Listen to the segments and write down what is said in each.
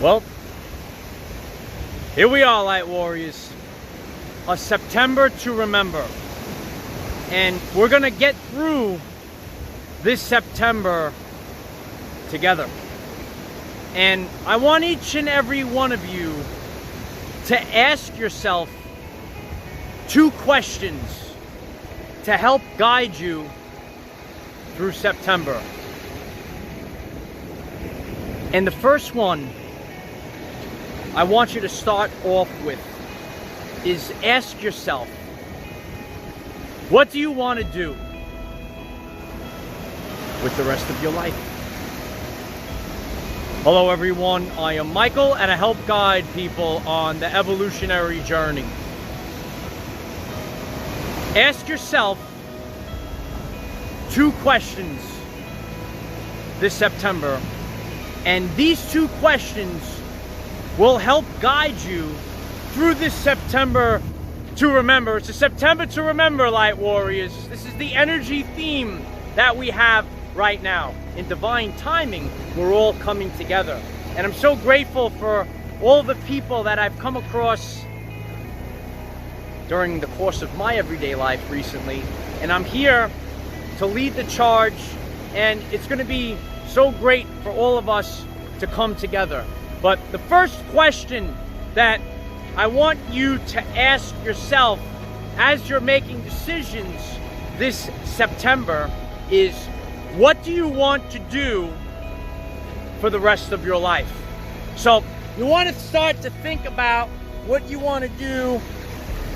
Well, here we are, Light Warriors. A September to remember. And we're going to get through this September together. And I want each and every one of you to ask yourself 2 questions to help guide you through September. And the first one I want you to start off with is ask yourself, what do you want to do with the rest of your life? Hello everyone, I am Michael and I help guide people on the evolutionary journey. Ask yourself 2 questions this September, and these 2 questions will help guide you through this September to remember. It's a September to remember, Light Warriors. This is the energy theme that we have right now. In divine timing, we're all coming together. And I'm so grateful for all the people that I've come across during the course of my everyday life recently. And I'm here to lead the charge, and it's going to be so great for all of us to come together. But the first question that I want you to ask yourself as you're making decisions this September is, what do you want to do for the rest of your life? So you want to start to think about what you want to do,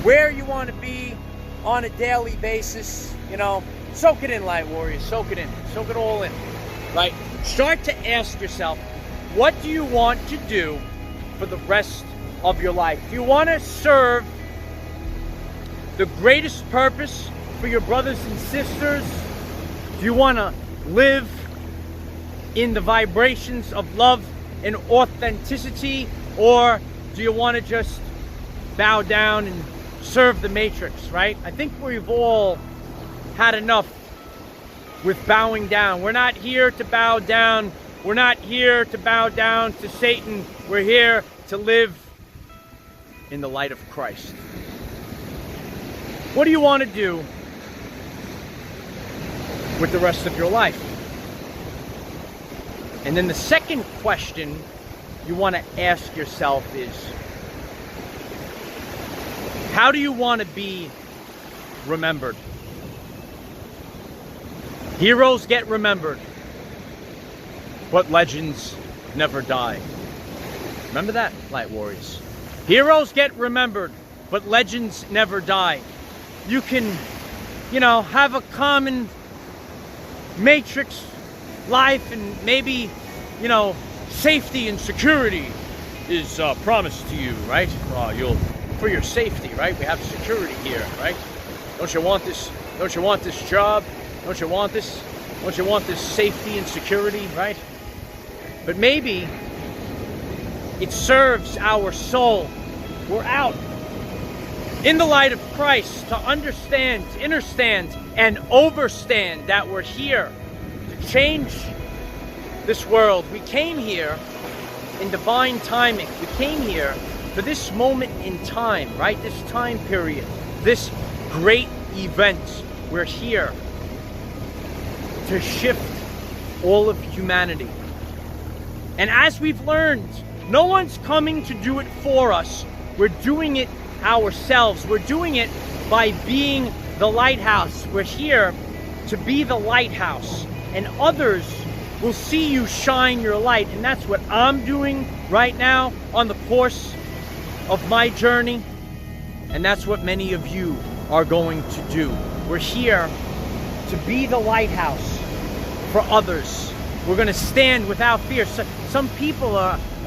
where you want to be on a daily basis. You know, soak it in, Light Warriors, soak it in, soak it all in, right? Start to ask yourself, what do you want to do for the rest of your life? Do you want to serve the greatest purpose for your brothers and sisters? Do you want to live in the vibrations of love and authenticity? Or do you want to just bow down and serve the matrix, right? I think we've all had enough with bowing down. We're not here to bow down. We're not here to bow down to Satan. We're here to live in the light of Christ. What do you want to do with the rest of your life? And then the second question you want to ask yourself is, how do you want to be remembered? Heroes get remembered, but legends never die. Remember that, Light Warriors. Heroes get remembered, but legends never die. You can, have a common matrix life, and maybe, safety and security is promised to you, right? For your safety, right? We have security here, right? Don't you want this? Don't you want this job? Don't you want this? Don't you want this safety and security, right? But maybe it serves our soul. We're out in the light of Christ to understand, to understand, and overstand that we're here to change this world. We came here in divine timing. We came here for this moment in time, right? This time period, this great event. We're here to shift all of humanity. And as we've learned, no one's coming to do it for us. We're doing it ourselves. We're doing it by being the lighthouse. We're here to be the lighthouse, and others will see you shine your light. And that's what I'm doing right now on the course of my journey. And that's what many of you are going to do. We're here to be the lighthouse for others. We're going to stand without fear. So, some people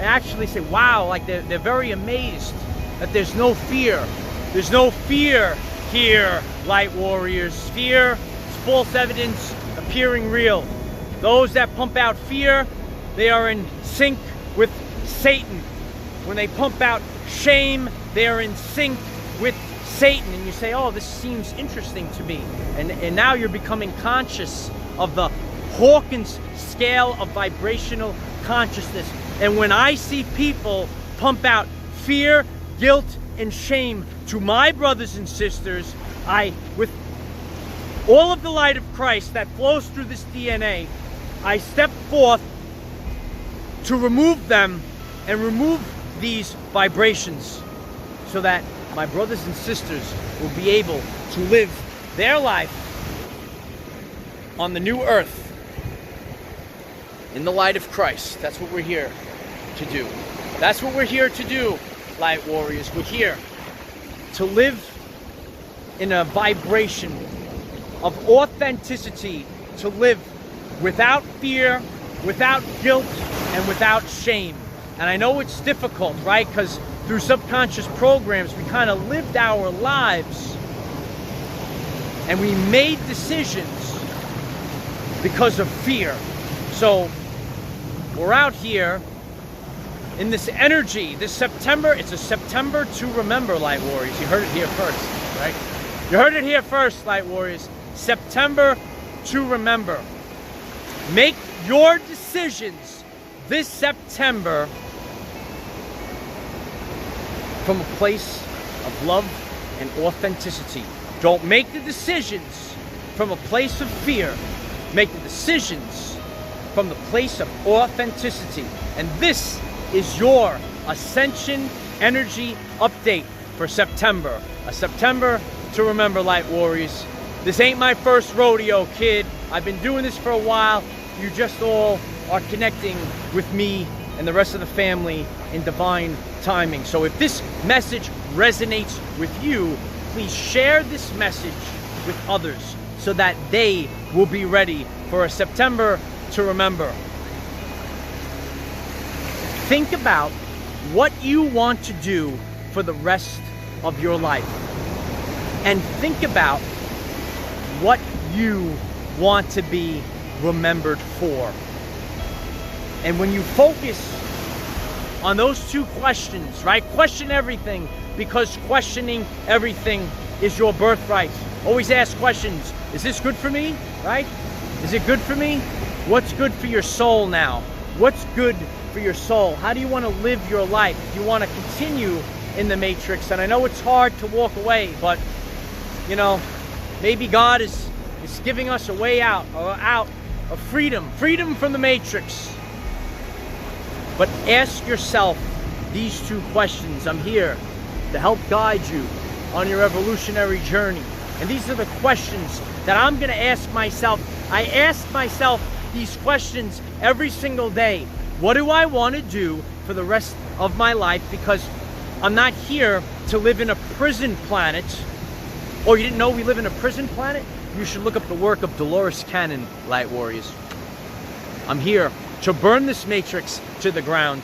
actually say, wow, like they're very amazed that there's no fear. There's no fear here, Light Warriors. Fear is false evidence appearing real. Those that pump out fear, they are in sync with Satan. When they pump out shame, they are in sync with Satan. And you say, oh, this seems interesting to me. And now you're becoming conscious of the Hawkins scale of vibrational consciousness. And when I see people pump out fear, guilt, and shame to my brothers and sisters, with all of the light of Christ that flows through this DNA, I step forth to remove them and remove these vibrations so that my brothers and sisters will be able to live their life on the new earth in the light of Christ. That's what we're here to do. That's what we're here to do, light warriors. We're here to live in a vibration of authenticity, to live without fear, without guilt, and without shame. And I know it's difficult, right? Because through subconscious programs, we kind of lived our lives and we made decisions because of fear. So we're out here in this energy, this September. It's a September to remember, light warriors. You heard it here first, right? You heard it here first, light warriors. September to remember. Make your decisions this September from a place of love and authenticity. Don't make the decisions from a place of fear. Make the decisions from the place of authenticity. And this is your Ascension Energy Update for September. A September to remember, light warriors. This ain't my first rodeo, kid. I've been doing this for a while. You just all are connecting with me and the rest of the family in divine timing. So if this message resonates with you, please share this message with others so that they will be ready for a September to remember. Think about what you want to do for the rest of your life. And think about what you want to be remembered for. And when you focus on those two questions, right? Question everything, because questioning everything is your birthright. Always ask questions. Is this good for me? Right? Is it good for me? What's good for your soul now? What's good for your soul? How do you want to live your life? Do you want to continue in the matrix? And I know it's hard to walk away, but you know, maybe God is giving us a way out of freedom from the matrix. But ask yourself these two questions. I'm here to help guide you on your evolutionary journey. And these are the questions that I'm going to ask myself. I ask myself these questions every single day. What do I want to do for the rest of my life? Because I'm not here to live in a prison planet. Oh, you didn't know we live in a prison planet? You should look up the work of Dolores, light warriors. I'm here to burn this matrix to the ground.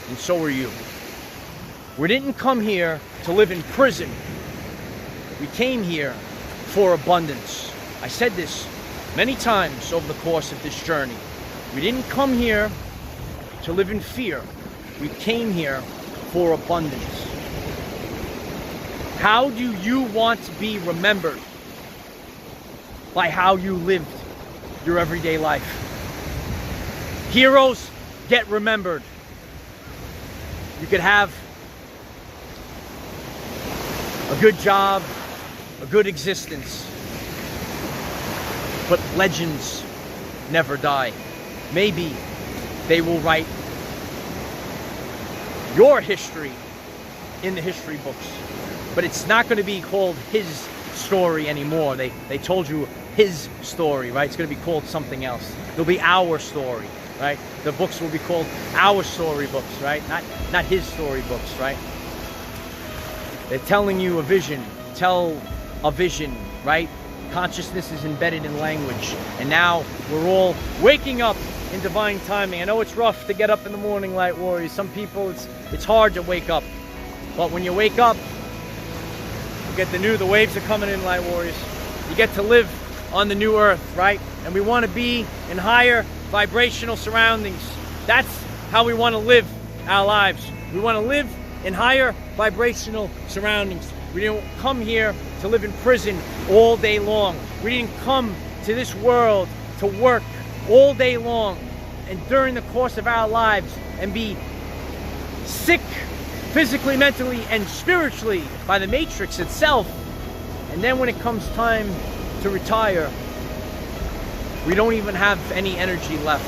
And so are you. We didn't come here to live in prison. We came here for abundance. I said this many times over the course of this journey. We didn't come here to live in fear. We came here for abundance. How do you want to be remembered? By how you lived your everyday life. Heroes get remembered. You could have a good job, a good existence, but legends never die. Maybe they will write your history in the history books, but it's not going to be called his story anymore. They told you his story, right? It's going to be called something else. It'll be our story, right? The books will be called our story books, right? Not his story books, right? They're telling you a vision. Tell a vision, right? Consciousness is embedded in language. And now we're all waking up in divine timing. I know it's rough to get up in the morning, light warriors. Some people, it's hard to wake up. But when you wake up, you get the waves are coming in, light warriors. You get to live on the new earth, right? And we want to be in higher vibrational surroundings. That's how we want to live our lives. We want to live in higher vibrational surroundings. We didn't come here to live in prison all day long. We didn't come to this world to work all day long and during the course of our lives and be sick physically, mentally, and spiritually by the Matrix itself. And then when it comes time to retire, we don't even have any energy left,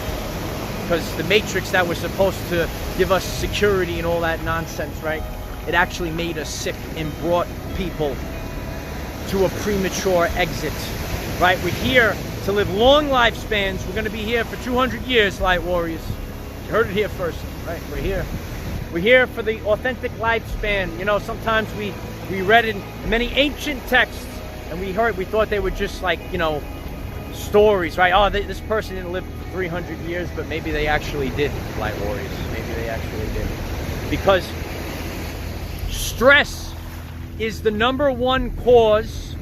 because the Matrix that was supposed to give us security and all that nonsense, right? It actually made us sick and brought people to a premature exit, right? We're here to live long lifespans. We're going to be here for 200 years, Light Warriors. You heard it here first, right? We're here. We're here for the authentic lifespan. You know, sometimes we read in many ancient texts, and we thought they were just like, you know, stories, right? Oh, this person didn't live 300 years, but maybe they actually did, Light Warriors. Maybe they actually did. Because stress is the #1 cause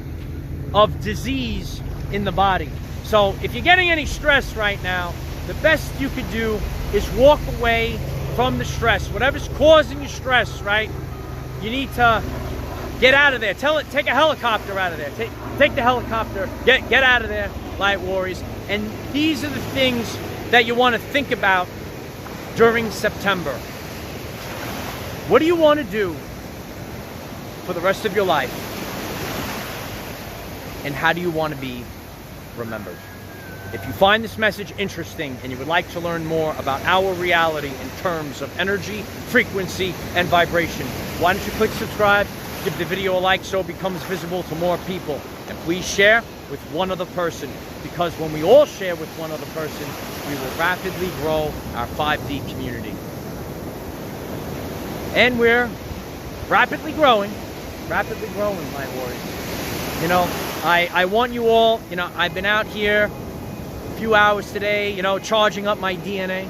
of disease in the body. So if you're getting any stress right now, the best you could do is walk away from the stress. Whatever's causing you stress, right? You need to get out of there. Take a helicopter out of there. Take the helicopter. Get out of there, Light Warriors. And these are the things that you want to think about during September. What do you want to do for the rest of your life? And how do you want to be remembered? If you find this message interesting and you would like to learn more about our reality in terms of energy, frequency, and vibration, why don't you click subscribe, give the video a like so it becomes visible to more people, and please share with one other person, because when we all share with one other person, we will rapidly grow our 5D community. And we're rapidly growing, Light Warriors. You know, I want you all, you know, I've been out here a few hours today, you know, charging up my DNA.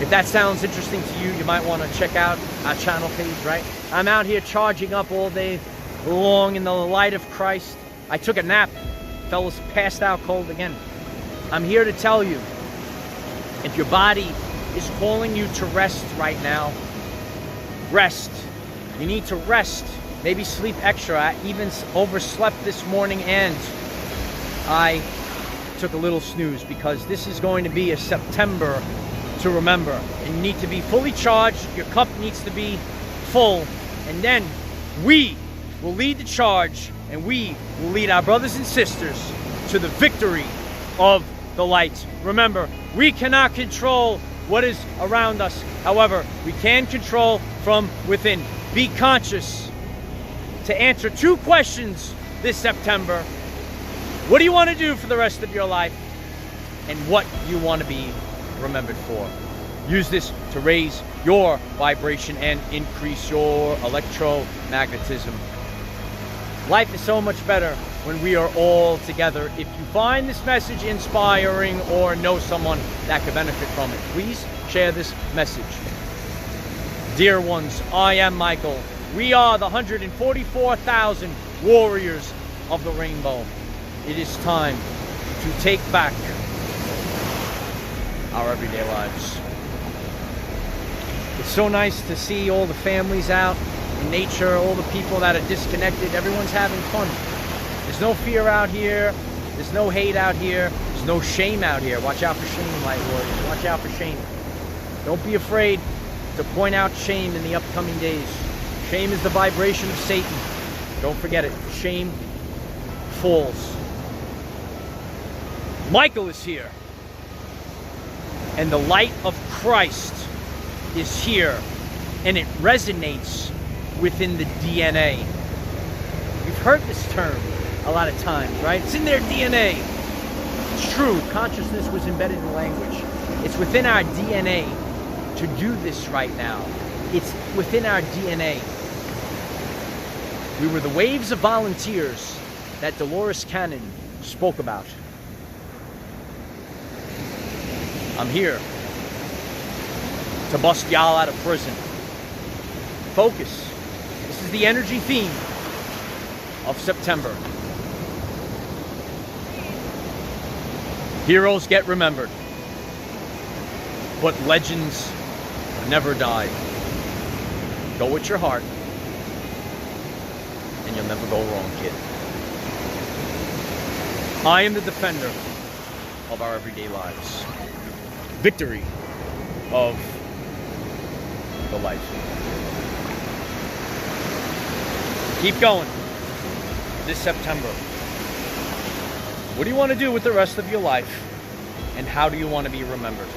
If that sounds interesting to you, you might want to check out our channel page, right? I'm out here charging up all day long in the light of Christ. I took a nap. Fellas passed out cold again. I'm here to tell you, if your body is calling you to rest right now, rest. You need to rest. Maybe sleep extra. I even overslept this morning, and I took a little snooze, because this is going to be a September to remember. And you need to be fully charged. Your cup needs to be full. And then we will lead the charge, and we will lead our brothers and sisters to the victory of the light. Remember, we cannot control what is around us. However, we can control from within. Be conscious to answer 2 questions this September. What do you want to do for the rest of your life? And what you want to be remembered for? Use this to raise your vibration and increase your electromagnetism. Life is so much better when we are all together. If you find this message inspiring or know someone that could benefit from it, please share this message. Dear ones, I am Michael. We are the 144,000 warriors of the rainbow. It is time to take back our everyday lives. It's so nice to see all the families out in nature, all the people that are disconnected. Everyone's having fun. There's no fear out here. There's no hate out here. There's no shame out here. Watch out for shame, Light Warriors. Watch out for shame. Don't be afraid to point out shame in the upcoming days. Shame is the vibration of Satan. Don't forget it. Shame falls. Michael is here. And the light of Christ is here. And it resonates within the DNA. You've heard this term a lot of times, right? It's in their DNA. It's true. Consciousness was embedded in language. It's within our DNA to do this right now. It's within our DNA. We were the waves of volunteers that Dolores Cannon spoke about. I'm here to bust y'all out of prison. Focus. This is the energy theme of September. Heroes get remembered, but legends never die. Go with your heart, and you'll never go wrong, kid. I am the defender of our everyday lives. Victory of the light. Keep going this September. What do you want to do with the rest of your life? And how do you want to be remembered?